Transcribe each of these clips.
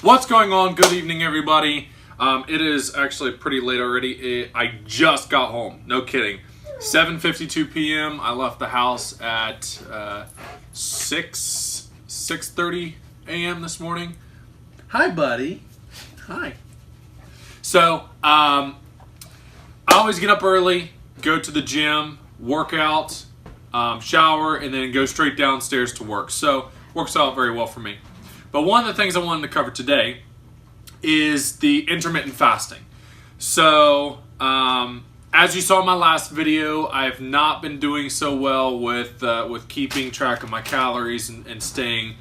What's going on? Good evening, everybody. It is actually pretty late already. I just got home. No kidding. 7:52 p.m. I left the house at 6:30 a.m. this morning. Hi, buddy. Hi. So, I always get up early, go to the gym, work out, shower, and then go straight downstairs to work. So, works out very well for me. But one of the things I wanted to cover today is the intermittent fasting. So, as you saw in my last video, I've not been doing so well with keeping track of my calories and staying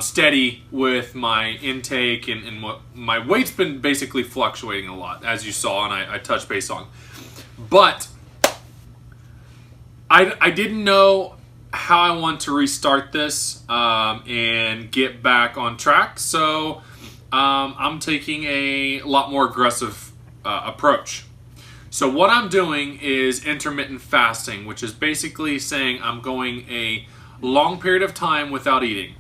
steady with my intake, and what my weight's been basically fluctuating a lot, as you saw, and I touched base on. But I didn't know how I want to restart this and get back on track. So I'm taking a lot more aggressive approach. So what I'm doing is intermittent fasting, which is basically saying I'm going a long period of time without eating.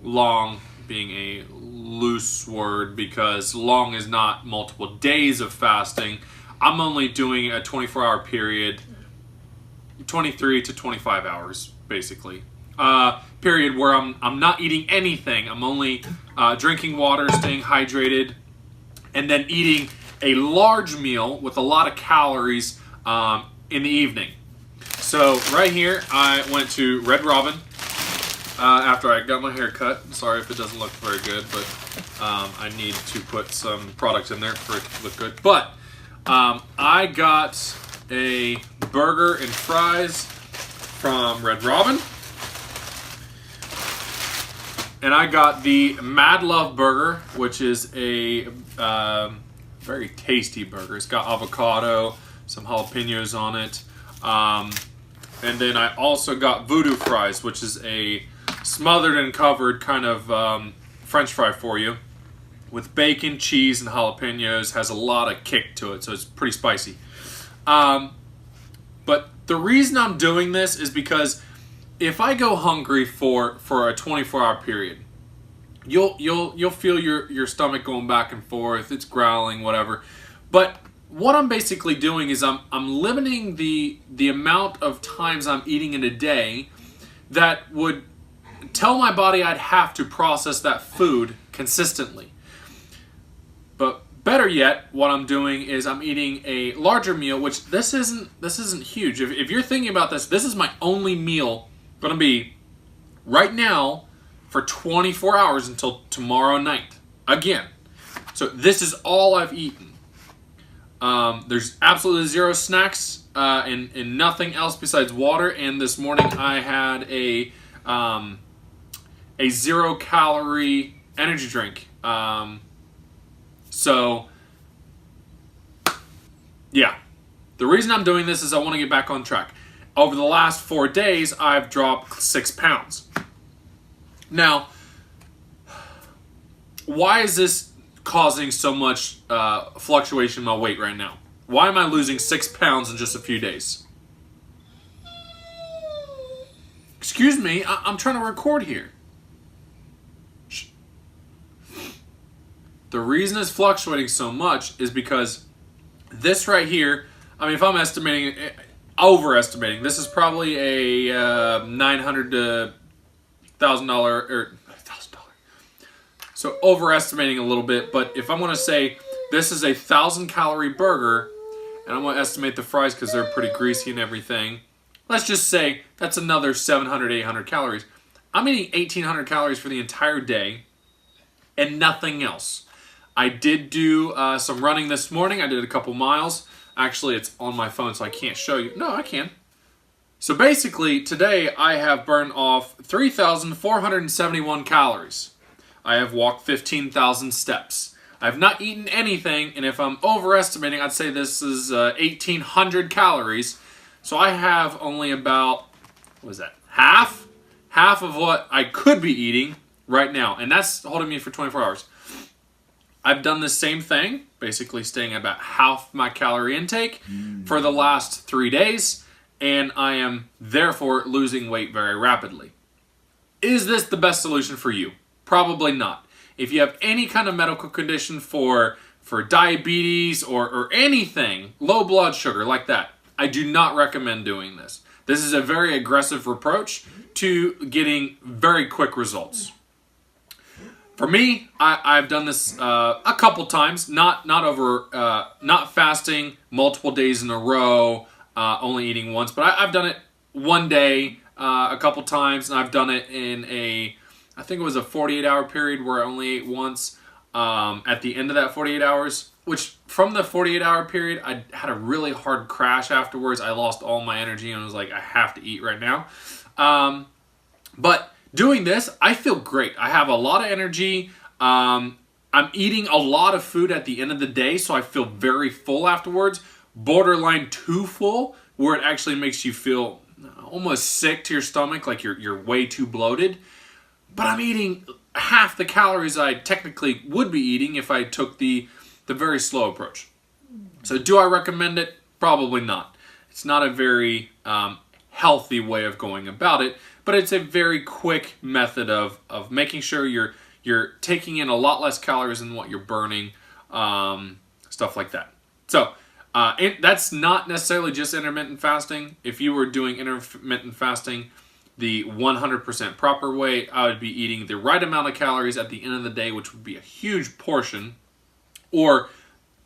Long being a loose word because long is not multiple days of fasting. I'm only doing a 24-hour period, 23 to 25 hours basically. Period where I'm not eating anything. I'm only drinking water, staying hydrated, and then eating a large meal with a lot of calories in the evening. So right here, I went to Red Robin after I got my hair cut. Sorry if it doesn't look very good, but I need to put some product in there for it to look good. But I got a burger and fries from Red Robin. And I got the Mad Love burger, which is a very tasty burger. It's got avocado, some jalapenos on it. And then I also got Voodoo fries, which is a smothered and covered kind of French fry for you, with bacon, cheese, and jalapenos. Has a lot of kick to it, so it's pretty spicy. But the reason I'm doing this is because if I go hungry for a 24-hour period, you'll feel your stomach going back and forth. It's growling, whatever. But what I'm basically doing is I'm limiting the amount of times I'm eating in a day that would tell my body I'd have to process that food consistently. But better yet, what I'm doing is I'm eating a larger meal, which this isn't huge. If you're thinking about this, this is my only meal going to be right now for 24 hours until tomorrow night. Again. So this is all I've eaten. There's absolutely zero snacks and nothing else besides water. And this morning I had a 0-calorie energy drink. So, yeah. The reason I'm doing this is I want to get back on track. Over the last 4 days, I've dropped 6 pounds. Now, why is this causing so much fluctuation in my weight right now? Why am I losing 6 pounds in just a few days? Excuse me, I'm trying to record here. The reason it's fluctuating so much is because this right here, I mean, if I'm overestimating, this is probably a $900 to $1,000 or $1,000. So overestimating a little bit, but if I'm going to say this is a 1,000-calorie burger, and I'm going to estimate the fries because they're pretty greasy and everything, let's just say that's another 700, 800 calories. I'm eating 1,800 calories for the entire day and nothing else. I did do some running this morning. I did a couple miles. Actually, it's on my phone, so I can't show you. No, I can. So basically, today I have burned off 3,471 calories. I have walked 15,000 steps. I have not eaten anything, and if I'm overestimating, I'd say this is 1,800 calories. So I have only about, what is that, half of what I could be eating right now, and that's holding me for 24 hours. I've done the same thing, basically staying at about half my calorie intake for the last 3 days, and I am therefore losing weight very rapidly. Is this the best solution for you? Probably not. if you have any kind of medical condition for diabetes or anything, low blood sugar like that, I do not recommend doing this. This is a very aggressive approach to getting very quick results. For me, I've done this a couple times, not fasting multiple days in a row, only eating once, but I've done it one day a couple times, and I've done it in I think it was a 48-hour period where I only ate once. At the end of that 48 hours, which from the 48-hour period, I had a really hard crash afterwards. I lost all my energy and was like, I have to eat right now. But doing this, I feel great. I have a lot of energy. I'm eating a lot of food at the end of the day, so I feel very full afterwards. Borderline too full, where it actually makes you feel almost sick to your stomach, like you're way too bloated. But I'm eating half the calories I technically would be eating if I took the very slow approach. So do I recommend it? Probably not. It's not a very healthy way of going about it, but it's a very quick method of making sure you're taking in a lot less calories than what you're burning, stuff like that. So that's not necessarily just intermittent fasting. If you were doing intermittent fasting the 100% proper way, I would be eating the right amount of calories at the end of the day, which would be a huge portion, or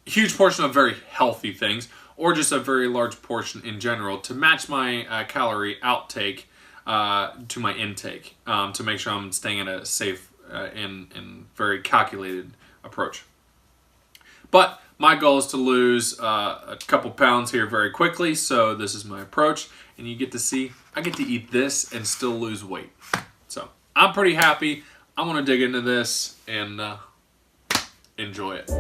a huge portion of very healthy things, or just a very large portion in general to match my calorie outtake to my intake, to make sure I'm staying at a safe and very calculated approach. But my goal is to lose a couple pounds here very quickly, so this is my approach. And you get to see, I get to eat this and still lose weight. So I'm pretty happy. I want to dig into this and enjoy it.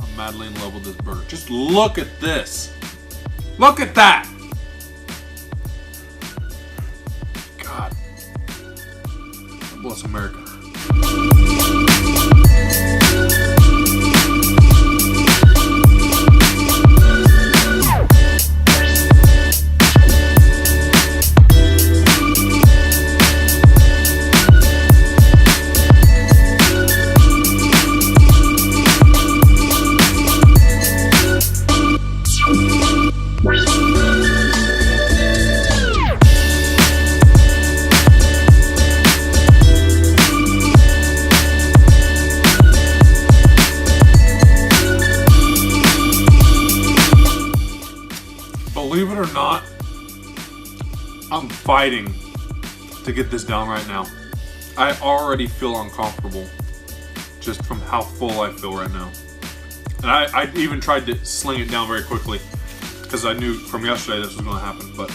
I'm madly in love with this burger. Just look at this. Look at that! God. God bless America. Believe it or not, I'm fighting to get this down right now. I already feel uncomfortable just from how full I feel right now. And I even tried to sling it down very quickly because I knew from yesterday this was going to happen, but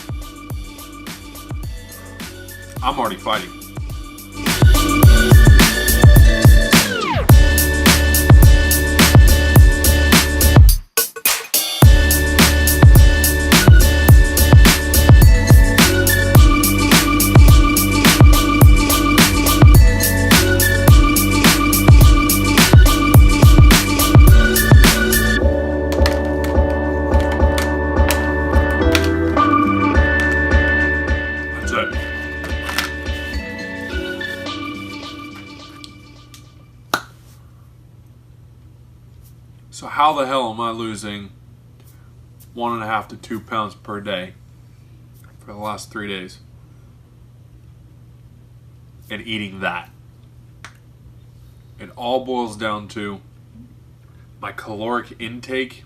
I'm already fighting. So how the hell am I losing 1.5 to 2 pounds per day for the last 3 days and eating that? It all boils down to my caloric intake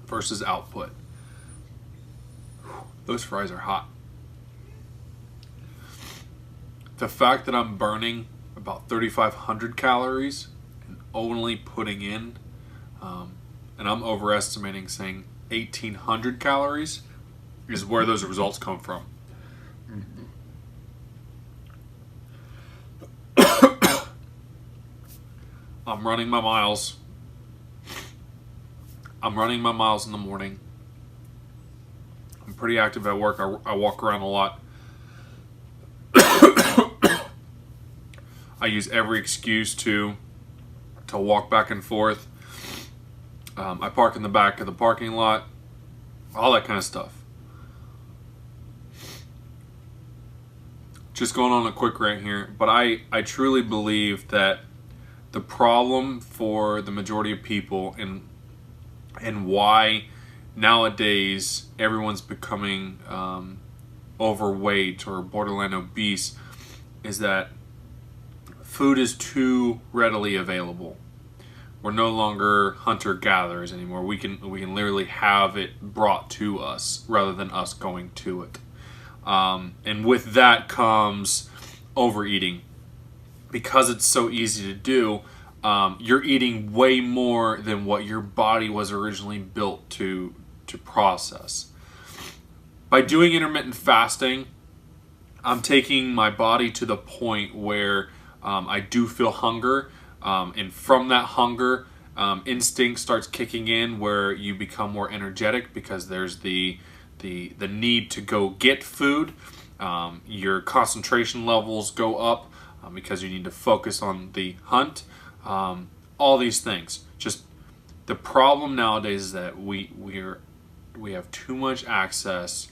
versus output. Those fries are hot. The fact that I'm burning about 3,500 calories and only putting in and I'm overestimating, saying 1,800 calories is where those results come from. I'm running my miles. I'm running my miles in the morning. I'm pretty active at work. I walk around a lot. I use every excuse to walk back and forth. I park in the back of the parking lot, all that kind of stuff. Just going on a quick rant here, but I truly believe that the problem for the majority of people and why nowadays everyone's becoming overweight or borderline obese is that food is too readily available. We're no longer hunter-gatherers anymore. We can literally have it brought to us rather than us going to it. And with that comes overeating. Because it's so easy to do, you're eating way more than what your body was originally built to process. By doing intermittent fasting, I'm taking my body to the point where I do feel hunger. And from that hunger, instinct starts kicking in where you become more energetic because there's the need to go get food. Your concentration levels go up because you need to focus on the hunt. All these things. Just the problem nowadays is that we have too much access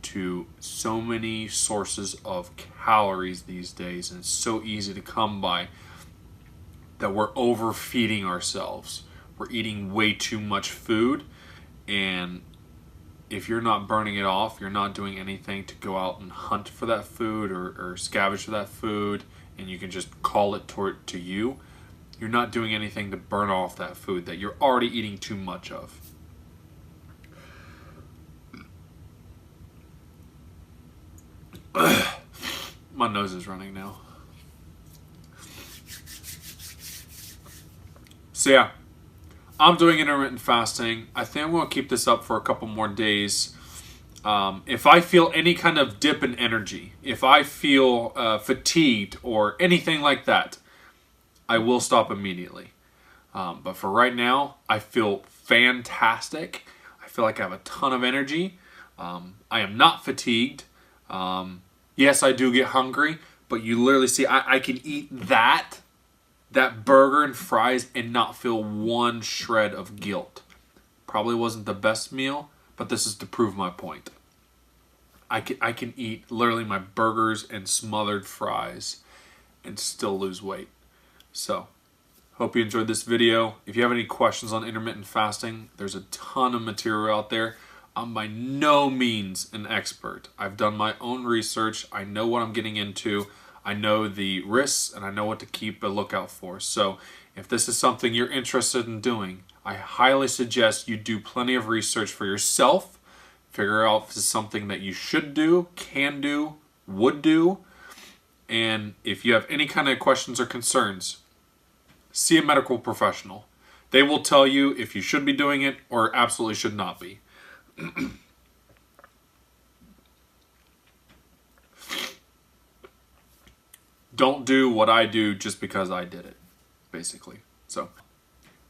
to so many sources of calories these days, and it's so easy to come by that we're overfeeding ourselves. We're eating way too much food, and if you're not burning it off, you're not doing anything to go out and hunt for that food or scavenge for that food, and you can just call it to you. You're not doing anything to burn off that food that you're already eating too much of. My nose is running now. So yeah, I'm doing intermittent fasting. I think I'm going to keep this up for a couple more days. If I feel any kind of dip in energy, if I feel fatigued or anything like that, I will stop immediately. But for right now, I feel fantastic. I feel like I have a ton of energy. I am not fatigued. Yes, I do get hungry, but you literally see I can eat that burger and fries and not feel one shred of guilt. Probably wasn't the best meal, but this is to prove my point. I can eat literally my burgers and smothered fries and still lose weight. So, hope you enjoyed this video. If you have any questions on intermittent fasting, there's a ton of material out there. I'm by no means an expert. I've done my own research. I know what I'm getting into. I know the risks, and I know what to keep a lookout for. So if this is something you're interested in doing, I highly suggest you do plenty of research for yourself. Figure out if this is something that you should do, can do, would do. And if you have any kind of questions or concerns, see a medical professional. They will tell you if you should be doing it or absolutely should not be. Don't do what I do just because I did it, basically. So,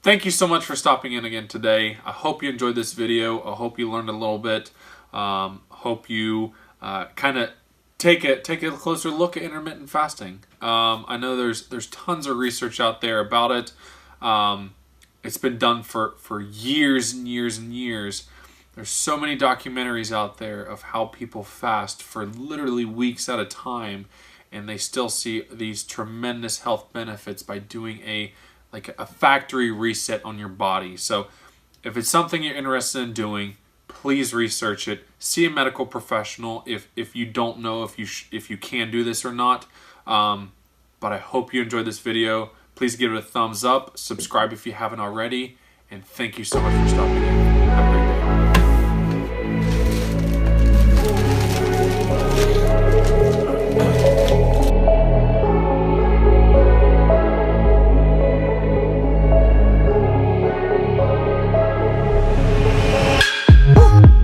thank you so much for stopping in again today. I hope you enjoyed this video. I hope you learned a little bit. Hope you kind of take a closer look at intermittent fasting. I know there's tons of research out there about it. It's been done for years and years and years. There's so many documentaries out there of how people fast for literally weeks at a time, and they still see these tremendous health benefits by doing a factory reset on your body. So if it's something you're interested in doing, please research it. See a medical professional if you don't know if you can do this or not. But I hope you enjoyed this video. Please give it a thumbs up, subscribe if you haven't already, and thank you so much for stopping in. Have a great day.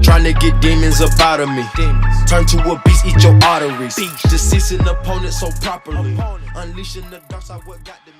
Trying to get demons up out of me. Turn to a beast, eat your arteries. Deceasing opponents so properly. Unleashing the dark side, what got to me.